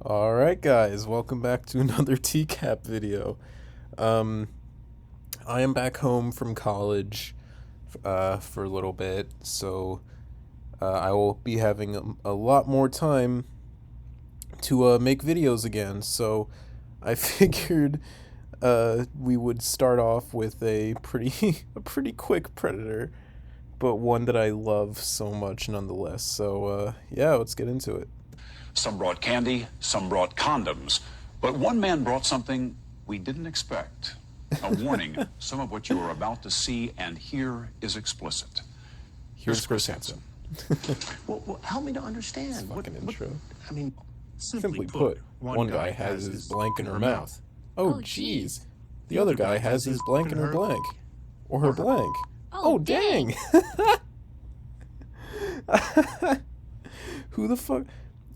Alright guys, welcome back to another TCAP video. Um, I am back home from college for a little bit, so I will be having a lot more time to make videos again, so I figured we would start off with a a pretty quick Predator, but one that I love so much nonetheless, so yeah, let's get into it. Some brought candy, some brought condoms. But one man brought something we didn't expect. A warning, some of what you are about to see and hear is explicit. Here's Chris Hansen. Well, help me to understand. Fucking intro. I mean, Simply put, one guy has his blank in her mouth. Oh, jeez. The other guy has his blank in her blank. Or her blank. Oh, dang! Who the fuck?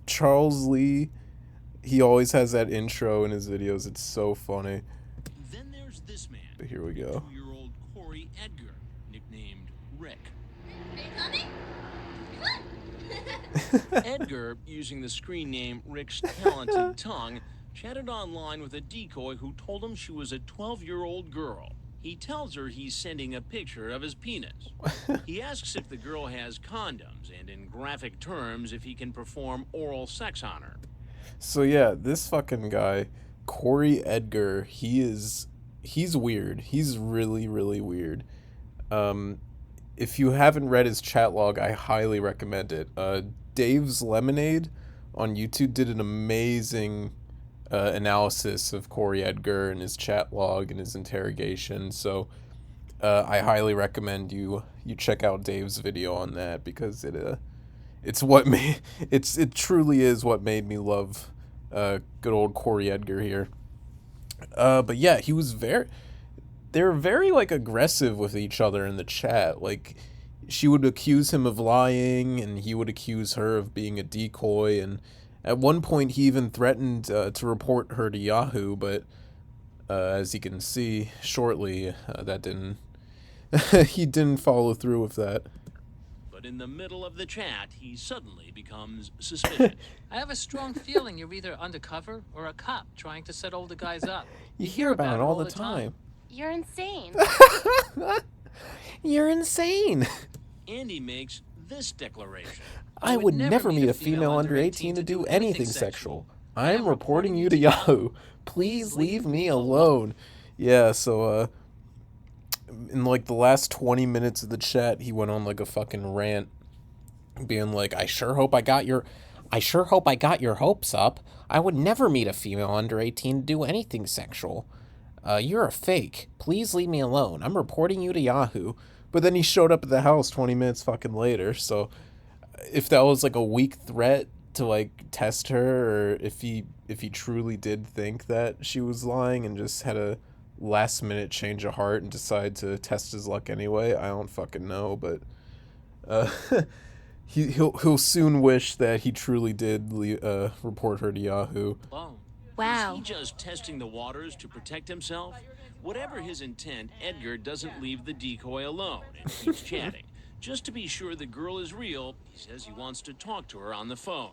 Charles Lee, he always has that intro in his videos. It's so funny. Then there's this man. But here we go. 2-year-old Corey Edgar, nicknamed Rick. Are you coming? Edgar, using the screen name Rick's Talented Tongue, chatted online with a decoy who told him she was a 12-year-old girl. He tells her he's sending a picture of his penis. He asks if the girl has condoms, and in graphic terms, if he can perform oral sex on her. So yeah, this fucking guy, Corey Edgar, he's weird. He's really, really weird. If you haven't read his chat log, I highly recommend it. Dave's Lemonade on YouTube did an amazing analysis of Corey Edgar and his chat log and his interrogation. So I highly recommend you check out Dave's video on that, because it truly is what made me love good old Corey Edgar here. But yeah, they're very like aggressive with each other in the chat. Like, she would accuse him of lying and he would accuse her of being a decoy, and at one point he even threatened to report her to Yahoo, but as you can see shortly, that didn't he didn't follow through with that. But in the middle of the chat, he suddenly becomes suspicious. I have a strong feeling you're either undercover or a cop trying to set older guys up. You hear about it all the time. You're insane. You're insane. Andy makes this declaration. I would never meet a female under 18 to do anything sexual. I am reporting you to Yahoo. Please leave me alone. Yeah, so in like the last 20 minutes of the chat, he went on like a fucking rant, being like, I sure hope I got your hopes up. I would never meet a female under 18 to do anything sexual. You're a fake. Please leave me alone. I'm reporting you to Yahoo. But then he showed up at the house 20 minutes fucking later, so if that was like a weak threat to like test her, or if he truly did think that she was lying and just had a last minute change of heart and decide to test his luck anyway, I don't fucking know. But he'll soon wish that he truly did report her to Yahoo. Wow. Is he just testing the waters to protect himself? Whatever his intent, Edgar doesn't leave the decoy alone and keeps chatting. Just to be sure the girl is real, he says he wants to talk to her on the phone.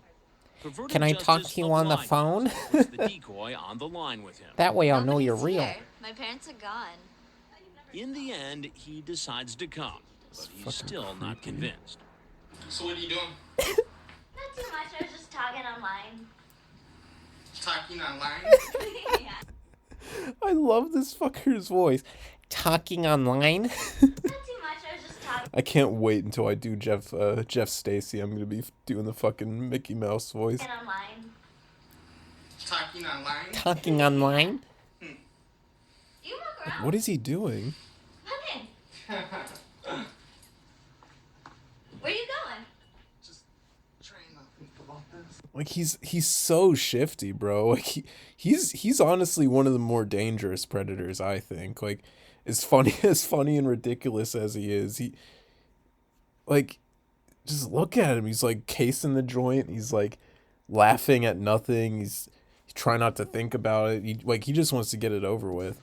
Perverted Can I talk justice to you of on the lying phone? puts the decoy on the line with him. That way I'll know you're Nobody's real. here. My parents are gone. In the end, he decides to come, but he's still not convinced. So what are you doing? Not too much. I was just talking online. Talking online? Yeah. I love this fucker's voice. Talking online? Not too much. I was just talking I can't wait until I do Jeff Stacy. I'm gonna be doing the fucking Mickey Mouse voice. online. Talking online? Talking online? Do you walk around? What is he doing? Come in. Where are you going? Just trying not to think about this. Like, he's so shifty, bro. Like he's honestly one of the more dangerous predators, I think. Like, as funny and ridiculous as he is, he, like, just look at him. He's like casing the joint. He's like laughing at nothing. He's trying not to think about it. He just wants to get it over with.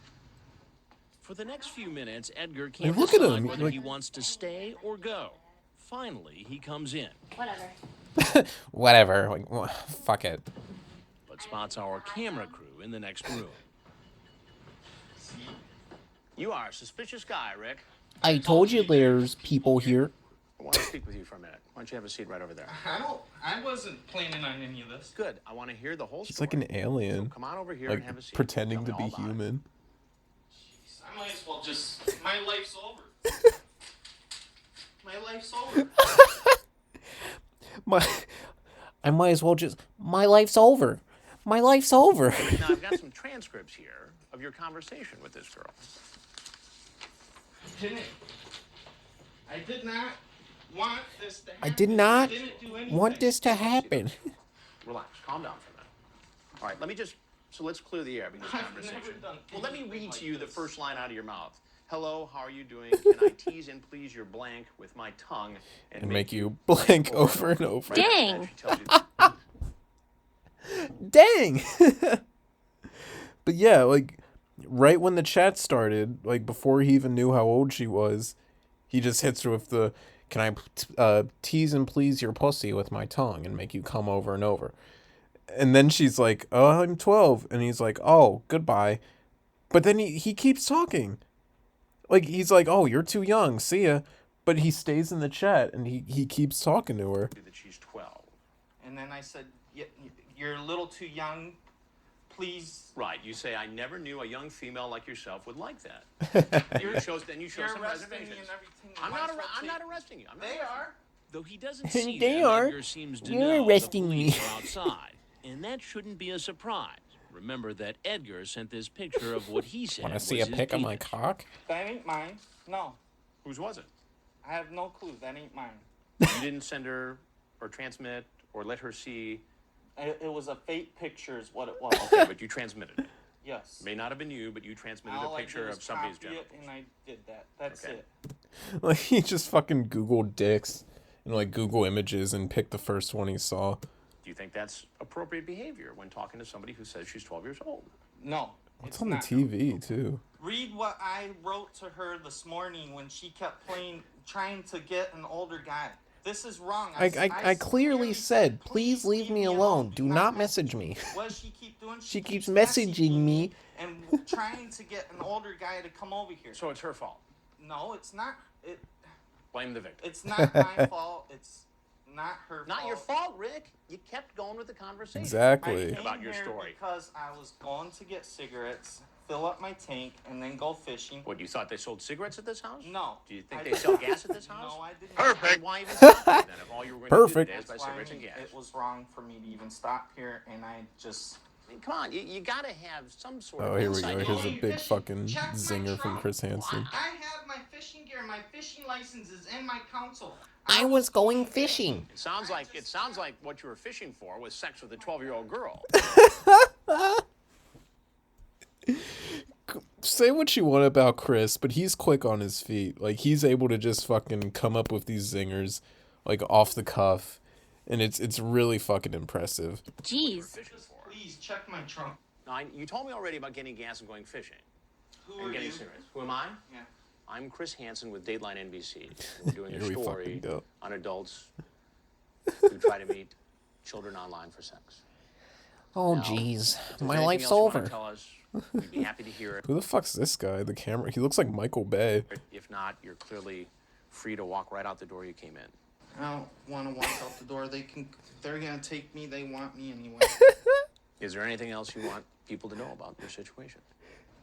For the next few minutes, Edgar can't Look at decide him, whether like- he wants to stay or go. Finally, he comes in. Whatever. Whatever. Like, fuck it. But Rick spots our camera crew in the next room. You are a suspicious guy, Rick. I told you there's people here. I want to speak with you for a minute. Why don't you have a seat right over there? I wasn't planning on any of this. Good. I want to hear the whole He's story. like an alien, So come on over here like and have a seat. pretending to Tell me be all about it. human. I might as well just. My life's over. My life's over. I might as well just. My life's over. My life's over. Now, I've got some transcripts here of your conversation with this girl. I did not want this to happen. I did not didn't do anything. want this to happen. Relax. Calm down for a minute. All right, let's clear the air with this I've conversation. never done Well, let me anything read to like you the this. first line out of your mouth. Hello, how are you doing? Can I tease and please your blank with my tongue And make you blank over and over. Dang. She tells you Dang! But yeah, like, right when the chat started, like, before he even knew how old she was, he just hits her with the, can I tease and please your pussy with my tongue and make you come over and over? And then she's like, oh, I'm 12. And he's like, oh, goodbye. But then he keeps talking. Like, he's like, oh, you're too young. See ya. But he stays in the chat and he keeps talking to her. that she's 12. And then I said, you're a little too young. Please. Right, you say, I never knew a young female like yourself would like that. Then you show You're some arresting me reservations. and everything. I'm Might not, as well I'm take- not arresting you. I'm not They arresting you. are. Though he doesn't see They them, are. Edgar seems to You're know arresting the me. police are outside. And that shouldn't be a surprise. Remember that Edgar sent this picture of what he said Want to was see a his pic of my penis. cock? That ain't mine. No. Whose was it? I have no clue. That ain't mine. You didn't send her or transmit or let her see. It was a fake picture is what it was. Okay, but you transmitted it. Yes. May not have been you, but you transmitted All a I picture did of was somebody's copy genitals. it, and I did that. That's Okay. it. Like, he just fucking Googled dicks and, like, Google images and picked the first one he saw. Do you think that's appropriate behavior when talking to somebody who says she's 12 years old? No. It's on the TV, too. Read what I wrote to her this morning when she kept trying to get an older guy. This is wrong. I clearly said, please leave me alone. Do not message me. What does she keep doing? She keeps messaging me. and trying to get an older guy to come over here. So it's her fault. No, it's not. Blame the victim. It's not my fault. It's not her fault. Not your fault, Rick. You kept going with the conversation. Exactly. I came About your here story. because I was going to get cigarettes, fill up my tank, and then go fishing. What, you thought they sold cigarettes at this house? No. Do you think I they didn't. sell gas at this house? No, I didn't. Perfect. Why even stop there then if all you were going to do Perfect. today is buy That's why cigarettes and gas? it was wrong for me to even stop here, and I just. I mean, come on, you got to have some sort Oh, of here we insight. go. Here's a Hey, big fishing. fucking Check my zinger from trunk. Chris Hansen. I have my fishing gear. My fishing license is in my console. I was going fishing. It sounds like what you were fishing for was sex with a 12-year-old girl. Say what you want about Chris, but he's quick on his feet. Like, he's able to just fucking come up with these zingers, like, off the cuff. And it's really fucking impressive. Jeez. Please check my trunk. Now, you told me already about getting gas and going fishing. Who And are getting you? cigarettes. Who am I? Yeah. I'm Chris Hansen with Dateline NBC. We're doing Here a we story fucking go. on adults who try to meet children online for sex. Oh, Now, jeez. if there's My anything life's else you wanna over. Tell us. We'd be happy to hear it. Who the fuck's this guy? The camera. He looks like Michael Bay. If not, you're clearly free to walk right out the door you came in. I don't want to walk out the door. They're gonna take me. They want me anyway. Is there anything else you want people to know about your situation?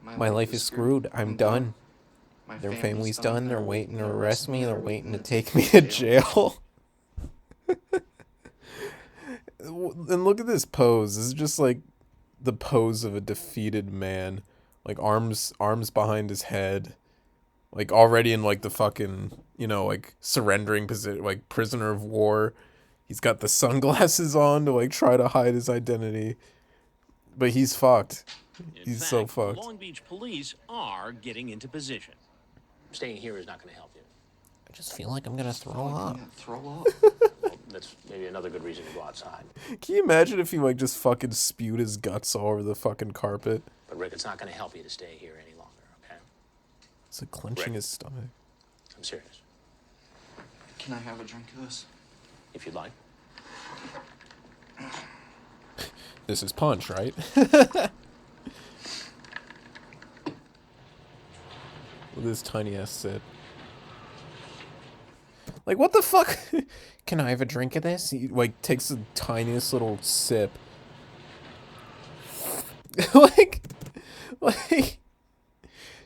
My life is screwed. I'm done. My Their family's done. done. They're waiting to arrest me. They're waiting to take me to jail. And look at this pose. This is just like the pose of a defeated man. Like arms behind his head. Like already in like the fucking, like surrendering position, like prisoner of war. He's got the sunglasses on to like try to hide his identity. But he's fucked. In He's fact, so the fucked. Long Beach police are getting into position. Staying here is not going to help you. I just feel like I'm going to throw up. Throw up. Well, that's maybe another good reason to go outside. Can you imagine if he like just fucking spewed his guts all over the fucking carpet? But Rick, it's not going to help you to stay here any longer, okay? It's like clenching Rick. his stomach. I'm serious. Can I have a drink of this? If you'd like. This is Punch, right? With his tiny ass sit. Like, what the fuck? Can I have a drink of this? He, like, takes the tiniest little sip. like,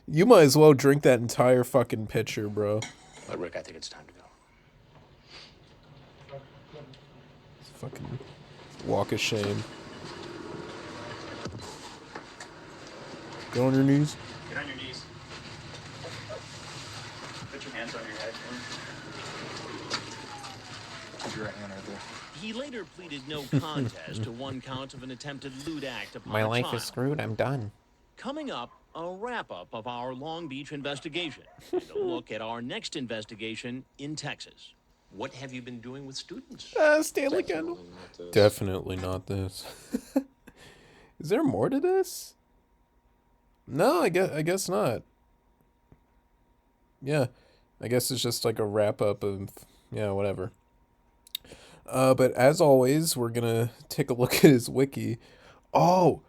you might as well drink that entire fucking pitcher, bro. But Rick, I think it's time to go. Fucking walk of shame. Get on your knees. Get on your knees. Put your hands on your head. Put your right hand right there. He later pleaded no contest to one count of an attempted lewd act upon My a life child. is screwed. I'm done. Coming up, a wrap-up of our Long Beach investigation and a look at our next investigation in Texas. What have you been doing with students? Stanley Candle. Definitely not this. Is there more to this? No, I guess not. Yeah, I guess it's just like a wrap-up of, yeah, whatever. But as always, we're gonna take a look at his wiki. Oh,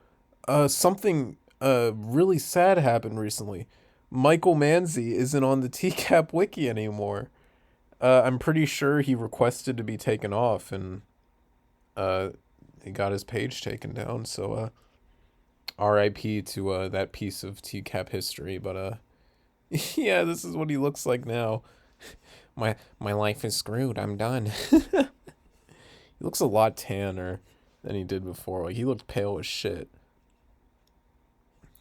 something really sad happened recently. Michael Manzi isn't on the TCAP wiki anymore. I'm pretty sure he requested to be taken off, and he got his page taken down. So R.I.P. to that piece of TCAP history. But yeah, this is what he looks like now. My life is screwed. I'm done. He looks a lot tanner than he did before. Like, he looked pale as shit.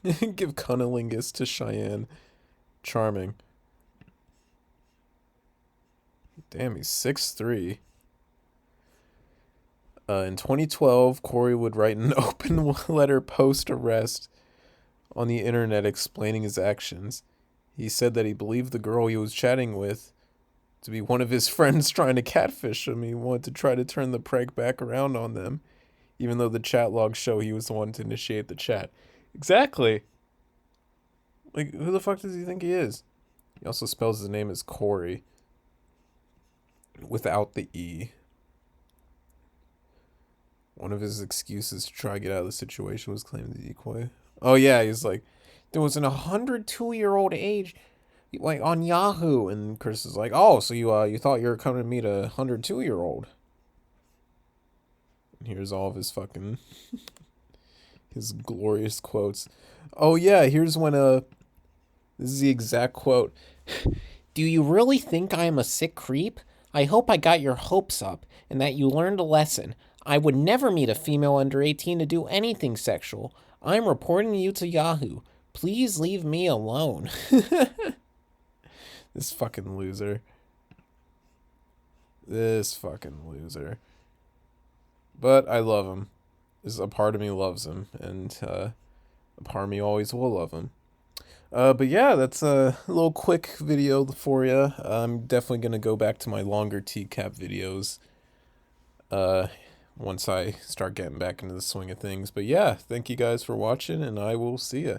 Give cunnilingus to Cheyenne. Charming. Damn, he's 6'3". In 2012, Corey would write an open letter post-arrest on the internet explaining his actions. He said that he believed the girl he was chatting with to be one of his friends trying to catfish him. He wanted to try to turn the prank back around on them, even though the chat logs show he was the one to initiate the chat. Exactly. Like, who the fuck does he think he is? He also spells his name as Corey, without the E. One of his excuses to try to get out of the situation was claiming the decoy. Oh yeah, he's like, there was an 102-year-old age, like, on Yahoo, and Chris is like, oh, so you thought you were coming to meet a 102-year-old? And here's all of his fucking his glorious quotes. Oh yeah, here's when this is the exact quote. Do you really think I am a sick creep? I hope I got your hopes up and that you learned a lesson. I would never meet a female under 18 to do anything sexual. I'm reporting you to Yahoo. Please leave me alone. This fucking loser. This fucking loser. But I love him. A part of me loves him, and a part of me always will love him. But yeah, that's a little quick video for you. I'm definitely going to go back to my longer TCAP videos once I start getting back into the swing of things. But yeah, thank you guys for watching, and I will see ya.